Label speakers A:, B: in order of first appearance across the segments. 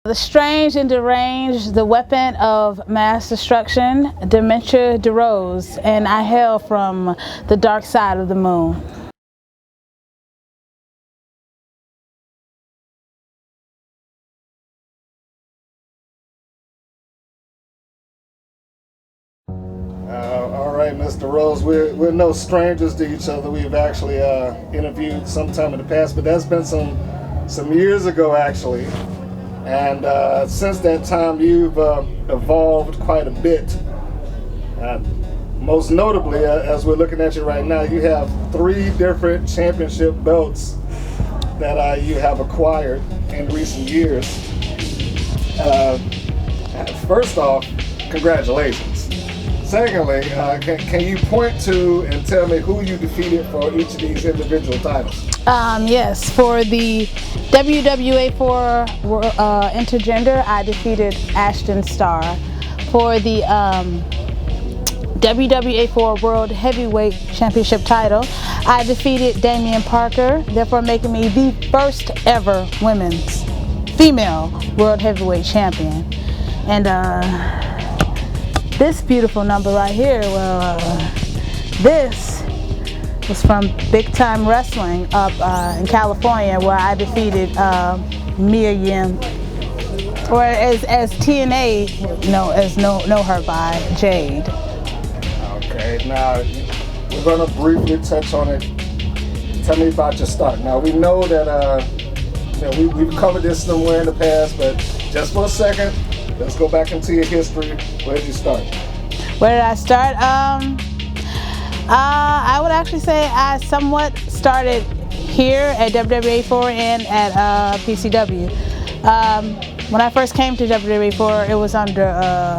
A: The strange and deranged, the weapon of mass destruction, Dementia DeRose, and I hail from the dark side of the moon.
B: All right, Mr. Rose, we're no strangers to each other. We've actually interviewed sometime in the past, but that's been some years ago, actually. And since that time, you've evolved quite a bit. Most notably, as we're looking at you right now, you have 3 different championship belts that you have acquired in recent years. First off, congratulations. Secondly, can you point to and tell me who you defeated for each of these individual titles?
A: Yes, for the WWA4 Intergender, I defeated Ashton Starr. For the WWA4 World Heavyweight Championship title, I defeated Damian Parker, therefore making me the first ever women's female World Heavyweight Champion. And this beautiful number right here, well, this was from Big Time Wrestling up in California, where I defeated Mia Yim, or as TNA know her by, Jade.
B: Okay, now we're going to briefly touch on it. Tell me about your start. Now we know that we've covered this somewhere in the past, but just for a second, let's go back into your history. Where did you start?
A: Where did I start? I would actually say I somewhat started here at WWA4 and at PCW. When I first came to WWA4, it was under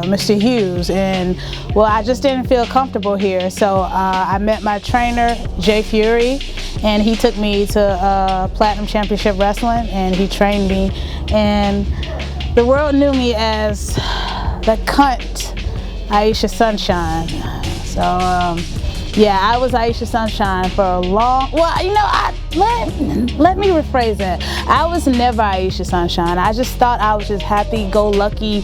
A: Mr. Hughes, and well, I just didn't feel comfortable here. So I met my trainer, Jay Furie, and he took me to Platinum Championship Wrestling, and he trained me, and the world knew me as the cunt Aisha Sunshine. So yeah, I was Aisha Sunshine for a long, well, you know, let me rephrase that. I was never Aisha Sunshine. I just thought I was just happy-go-lucky,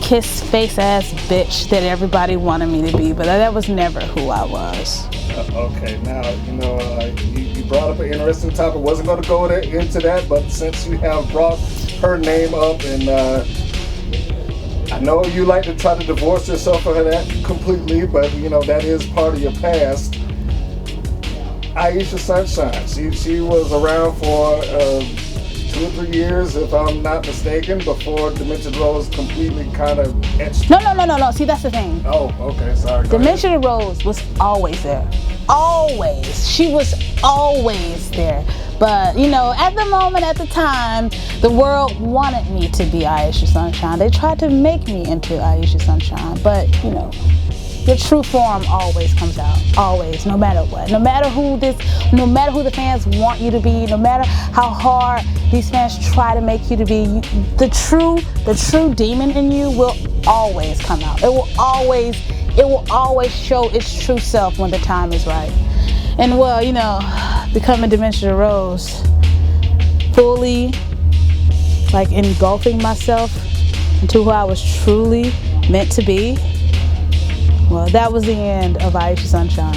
A: kiss face ass bitch that everybody wanted me to be, but that was never who I was.
B: Okay, now, you brought up an interesting topic. Wasn't going to go into that, but since you have brought her name up, and I know you like to try to divorce yourself from that completely, but that is part of your past. Aisha Sunshine, she was around for 2 or 3 years, if I'm not mistaken, before Dementia DeRose completely kind of etched.
A: No. See, that's the thing.
B: Oh, okay, sorry.
A: Dementia DeRose was always there. Always. She was always there. But, at the moment, at the time, the world wanted me to be Aisha Sunshine. They tried to make me into Aisha Sunshine. But, the true form always comes out. Always, no matter what. No matter who the fans want you to be, no matter how hard these fans try to make you to be, the true demon in you will always come out. It will always show its true self when the time is right. And well, becoming Dementia DeRose, fully engulfing myself into who I was truly meant to be, well, that was the end of Aisha Sunshine.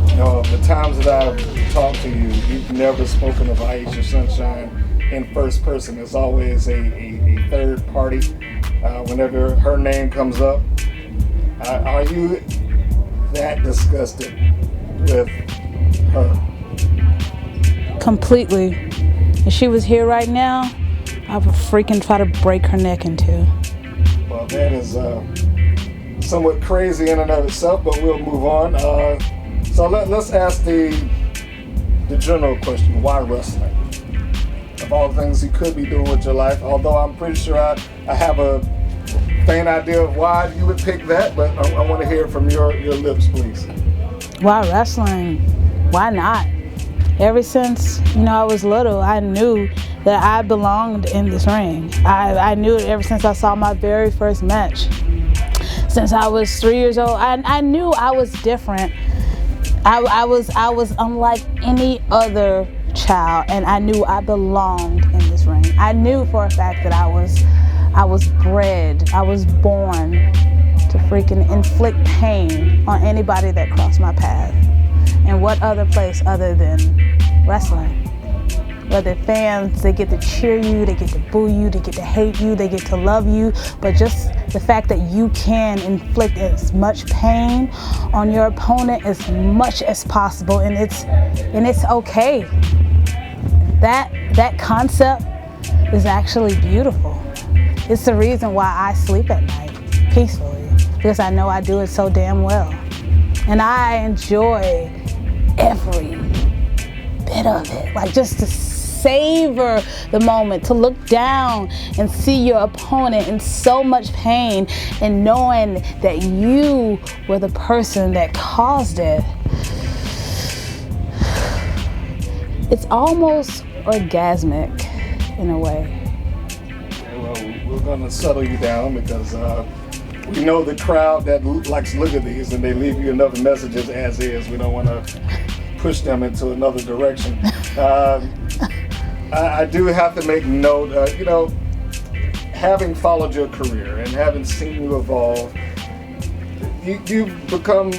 B: The times that I've talked to you, you've never spoken of Aisha Sunshine in first person. It's always a third party. Whenever her name comes up, are you that disgusted with her?
A: Completely. If she was here right now, I would freaking try to break her neck in two.
B: Well, that is somewhat crazy in and of itself, but we'll move on. So let's ask the general question: why wrestling? Of all the things you could be doing with your life, although I'm pretty sure I have a faint idea of why you would pick that, but I want to hear it from your lips, please.
A: Why wrestling? Why not? Ever since I was little, I knew that I belonged in this ring. I knew it ever since I saw my very first match. Since I was 3 years old, I knew I was different. I was unlike any other child, and I knew I belonged in this ring. I knew for a fact that I was born to freaking inflict pain on anybody that crossed my path. And what other place other than wrestling? Where the fans, they get to cheer you, they get to boo you, they get to hate you, they get to love you, but just the fact that you can inflict as much pain on your opponent as much as possible, and it's okay. That concept is actually beautiful. It's the reason why I sleep at night peacefully, because I know I do it so damn well. And I enjoy every bit of it, like just to savor the moment, to look down and see your opponent in so much pain and knowing that you were the person that caused it. It's almost orgasmic in a way.
B: Okay, well, we're going to settle you down because we know the crowd that likes to look at these and they leave you enough messages as is. We don't want to push them into another direction. I do have to make note, having followed your career and having seen you evolve, you've become,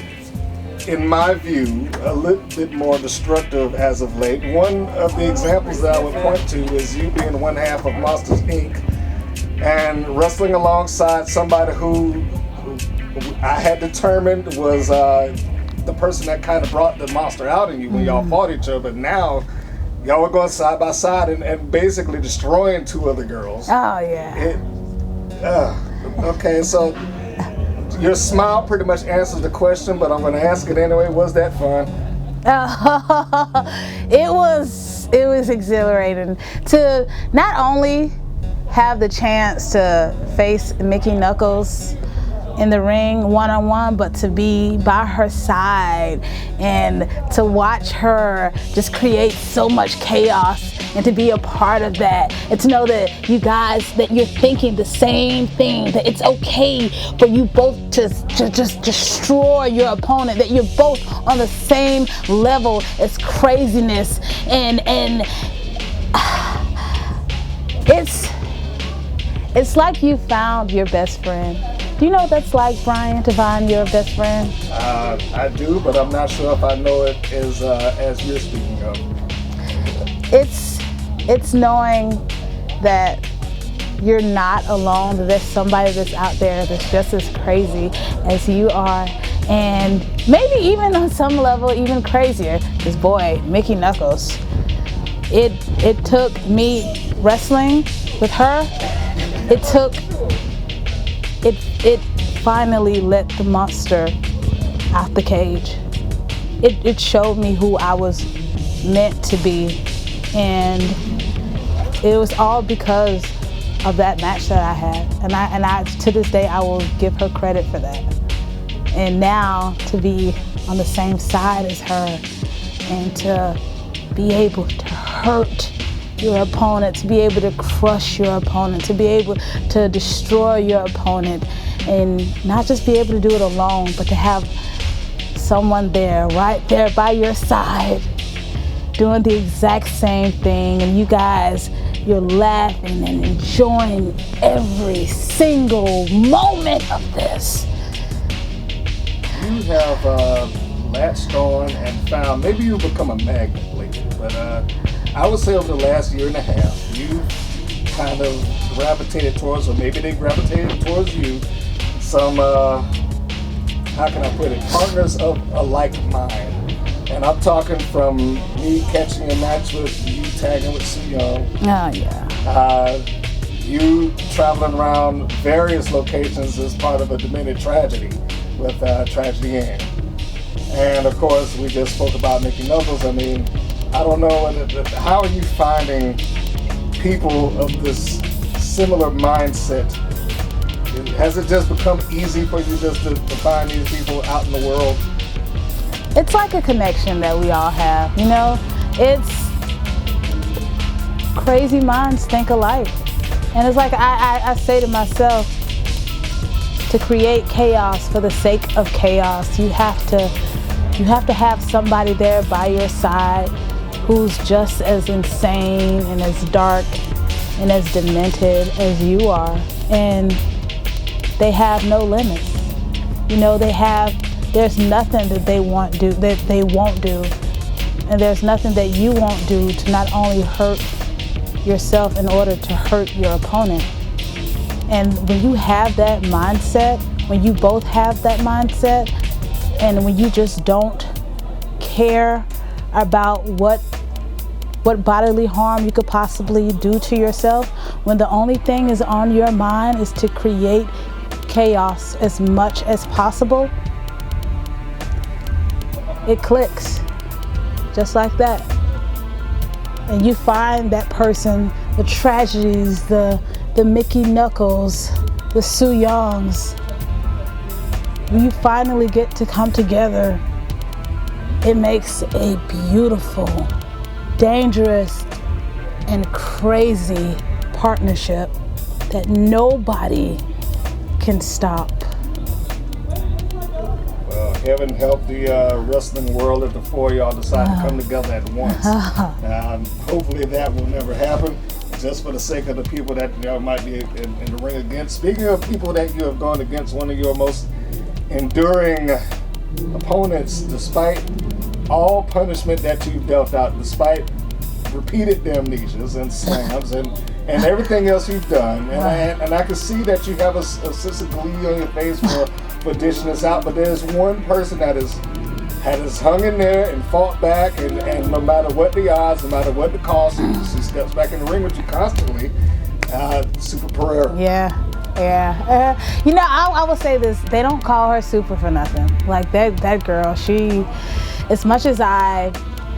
B: in my view, a little bit more destructive as of late. One of the examples that I would point to is you being one half of Monsters Inc. and wrestling alongside somebody who I had determined was the person that kind of brought the monster out in you when y'all fought each other. But now y'all were going side by side and basically destroying two other girls.
A: Oh, yeah.
B: Okay, so your smile pretty much answers the question, but I'm going to ask it anyway. Was that fun?
A: It was exhilarating to not only have the chance to face Mickey Knuckles in the ring one-on-one, but to be by her side and to watch her just create so much chaos and to be a part of that, and to know that you guys, that you're thinking the same thing, that it's okay for you both to just destroy your opponent, that you're both on the same level as craziness, and it's like you found your best friend. Do you know what that's like, Brian, to find your best friend?
B: I do, but I'm not sure if I know it as you're speaking of.
A: It's knowing that you're not alone, that there's somebody that's out there that's just as crazy as you are, and maybe even on some level even crazier. This boy, Mickey Knuckles, it took me wrestling with her, it finally let the monster out the cage. It showed me who I was meant to be, and it was all because of that match that I had, and I to this day I will give her credit for that. And now to be on the same side as her and to be able to hurt your opponent, to be able to crush your opponent, to be able to destroy your opponent, and not just be able to do it alone, but to have someone there, right there by your side, doing the exact same thing, and you guys, you're laughing and enjoying every single moment of this.
B: You have latched on and found, maybe you've become a magnet lately, but I would say over the last year and a half, you kind of gravitated towards, or maybe they gravitated towards you, some, how can I put it, partners of a like mind. And I'm talking from me catching a match with you, tagging with Su Young.
A: Oh, yeah.
B: You traveling around various locations as part of a Dementia tragedy with Tragedy Ann. And of course, we just spoke about Mickey Knuckles. I mean, I don't know, how are you finding people of this similar mindset? Has it just become easy for you just to find these people out in the world?
A: It's like a connection that we all have, you know? It's crazy minds think alike. And it's like I say to myself, to create chaos for the sake of chaos, you have to have somebody there by your side who's just as insane and as dark and as demented as you are, and they have no limits. You know, there's nothing that they won't do, and there's nothing that you won't do to not only hurt yourself in order to hurt your opponent. And when you have that mindset, when you both have that mindset, and when you just don't care about what bodily harm you could possibly do to yourself, when the only thing is on your mind is to create chaos as much as possible, it clicks just like that. And you find that person, the tragedies, the Mickey Knuckles, the Soo Youngs, when you finally get to come together, it makes a beautiful, dangerous, and crazy partnership that nobody can stop.
B: Well, heaven help the wrestling world if the four of y'all decide to come together at once. Hopefully that will never happen, just for the sake of the people that y'all might be in the ring against. Speaking of people that you have gone against, one of your most enduring opponents, despite all punishment that you've dealt out, despite repeated amnesias and slams and everything else you've done, and I can see that you have a sense of glee on your face for dishing this out, but there's one person that has hung in there and fought back, and no matter what the odds, no matter what the cost, she steps back in the ring with you constantly. Super Pereira.
A: Yeah. You know, I will say this, they don't call her Super for nothing. Like that girl, she, as much as I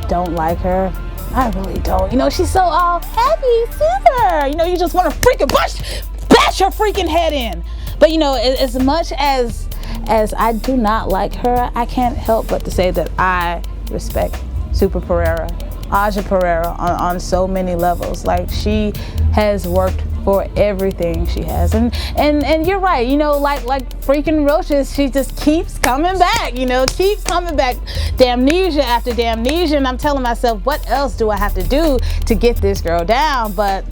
A: don't like her, I really don't. You know, she's so all happy, super. You know, you just want to freaking bash her freaking head in. But you know, as much as I do not like her, I can't help but to say that I respect Super Pereira, Aza Ferreira on so many levels. Like, she has worked for everything she has, and you're right, you know, like freaking roaches, she just keeps coming back, you know, keeps coming back, damnesia after damnesia, and I'm telling myself, what else do I have to do to get this girl down? But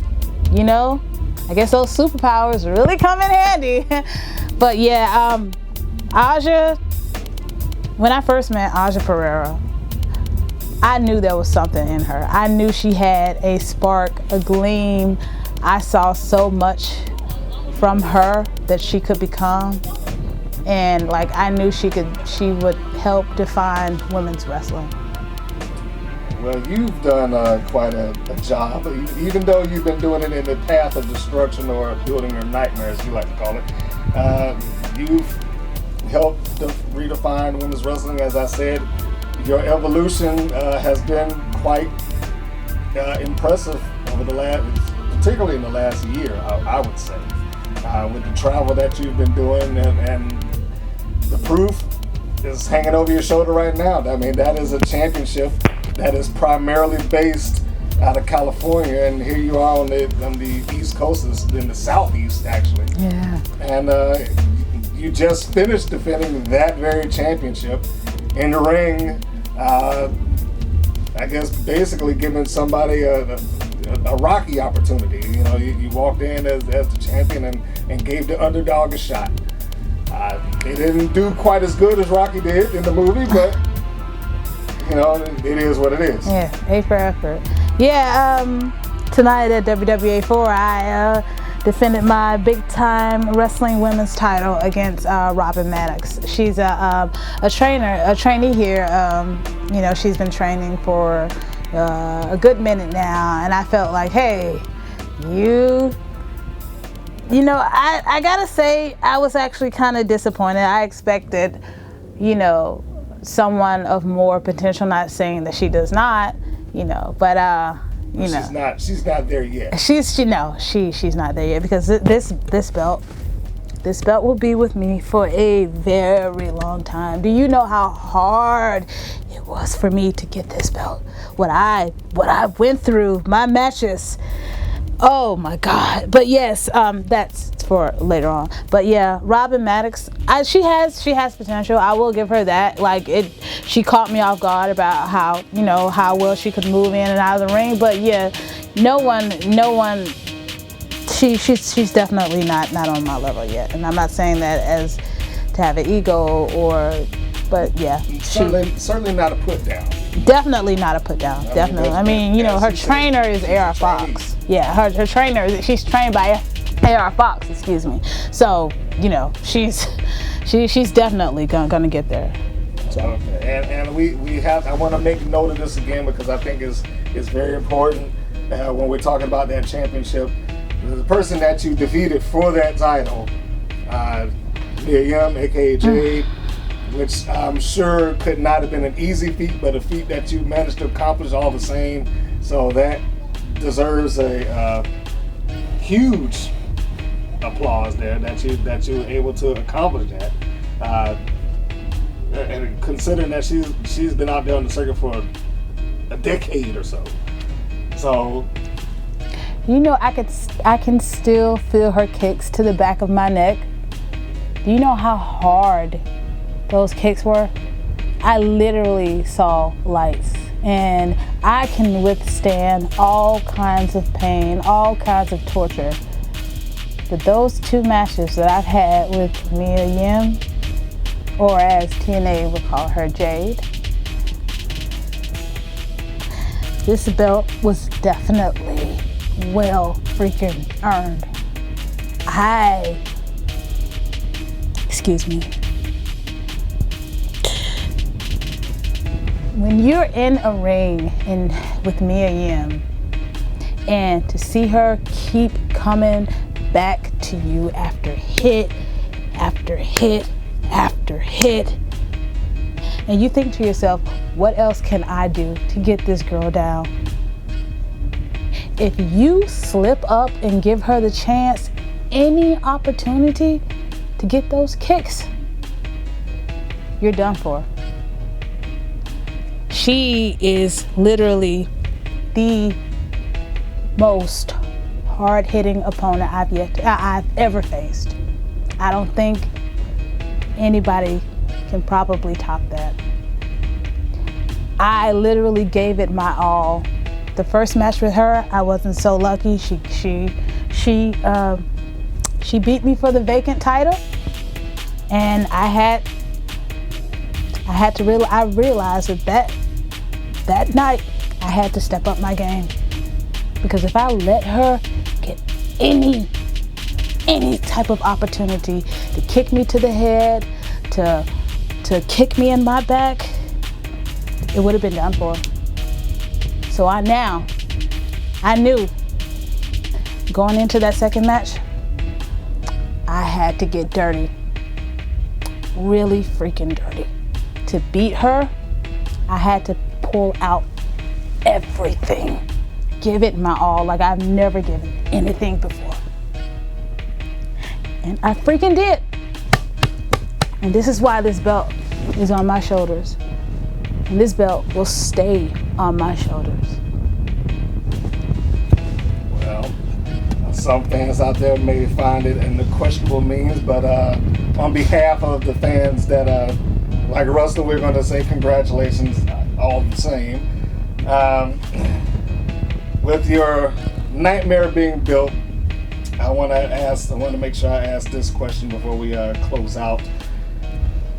A: you know, I guess those superpowers really come in handy. But yeah, Aja, when I first met Aza Ferreira, I knew there was something in her. I knew she had a spark, a gleam. I saw so much from her that she could become, and like, I knew she would help define women's wrestling.
B: Well, you've done quite a job, even though you've been doing it in the path of destruction, or building your nightmares, you like to call it. You've helped redefine women's wrestling. As I said, your evolution has been quite impressive over the last, particularly in the last year, I would say, with the travel that you've been doing, and the proof is hanging over your shoulder right now. I mean, that is a championship that is primarily based out of California, and here you are on the East Coast, in the Southeast actually. Yeah. And you just finished defending that very championship in the ring. I guess basically giving somebody a Rocky opportunity. You know, you walked in as the champion and gave the underdog a shot. They didn't do quite as good as Rocky did in the movie, but you know, it is what it is. Yeah,
A: A for effort. Yeah, tonight at WWA 4, I defended my big-time wrestling women's title against Robin Maddox. She's a trainee here. You know, she's been training for a good minute now, and I felt like, hey, you know, I gotta say, I was actually kind of disappointed. I expected, you know, someone of more potential, not saying that she does not, you know, but you know,
B: she's not there yet.
A: She's not there yet, because this belt will be with me for a very long time. Do you know how hard it was for me to get this belt? What I went through, my matches. Oh my God. But yes, that's for later on. But yeah, Robin Maddox, she has potential. I will give her that. Like, she caught me off guard about how, you know, how well she could move in and out of the ring. But yeah, no one she's definitely not on my level yet, and I'm not saying that as to have an ego but yeah,
B: certainly not a put down.
A: Definitely not a put down. Definitely. I mean, you know, her trainer is AR Fox. Yeah, her trainer, she's trained by AR Fox. Excuse me. So you know, she's definitely gonna get there. So.
B: Okay, and we have. I want to make note of this again because I think it's very important when we're talking about that championship. The person that you defeated for that title, Miriam, aka Jade, which I'm sure could not have been an easy feat, but a feat that you managed to accomplish all the same. So that deserves a huge applause there that you were able to accomplish that. And considering that she's been out there on the circuit for a decade or so. So,
A: you know, I can still feel her kicks to the back of my neck. Do you know how hard those kicks were? I literally saw lights, and I can withstand all kinds of pain, all kinds of torture. But those 2 matches that I've had with Mia Yim, or as TNA would call her, Jade, this belt was definitely well freaking earned. Excuse me. When you're in a ring with Mia Yim, and to see her keep coming back to you after hit after hit after hit, and you think to yourself, what else can I do to get this girl down? If you slip up and give her the chance, any opportunity to get those kicks, you're done for. She is literally the most hard-hitting opponent I've ever faced. I don't think anybody can probably top that. I literally gave it my all. The first match with her, I wasn't so lucky. She beat me for the vacant title, and I realized that night I had to step up my game, because if I let her get any type of opportunity to kick me to the head, to kick me in my back, it would have been done for. So I knew going into that second match, I had to get dirty, really freaking dirty. To beat her, I had to pull out everything, give it my all like I've never given anything before. And I freaking did. And this is why this belt is on my shoulders. And this belt will stay on my shoulders.
B: Well, some fans out there may find it in the questionable means, but on behalf of the fans that, like Russell, we're going to say congratulations all the same. With your nightmare being built, I want to make sure I ask this question before we close out.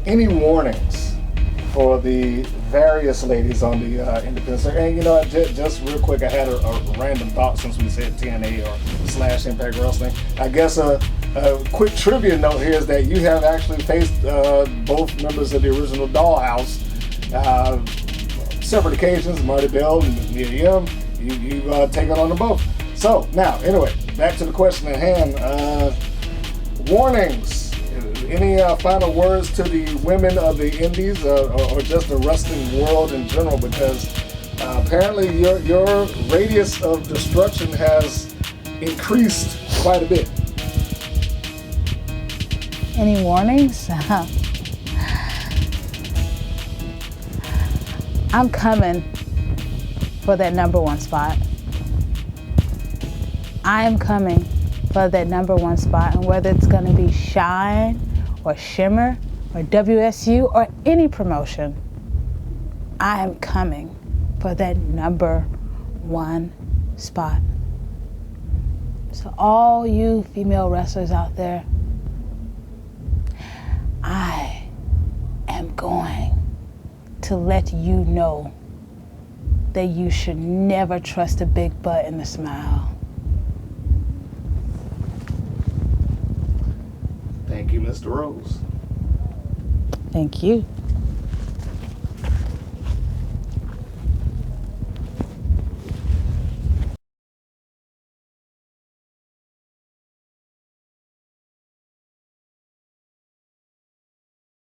B: Any warnings for the various ladies on the independent circuit? And you know, just real quick, I had a random thought since we said TNA or / Impact Wrestling. I guess a quick trivia note here is that you have actually faced both members of the original Dollhouse separate occasions, Marty Bell and Mia Yim. You've taken on them both. So now, anyway, back to the question at hand. Warnings. Any final words to the women of the indies or just the wrestling world in general? Because apparently your radius of destruction has increased quite a bit.
A: Any warnings? I'm coming for that #1 spot. I am coming for that #1 spot, and whether it's going to be Shine or Shimmer or WSU or any promotion, I am coming for that #1 spot. So all you female wrestlers out there, I am going to let you know that you should never trust a big butt and a smile.
B: Thank you, Mr. Rose.
A: Thank you.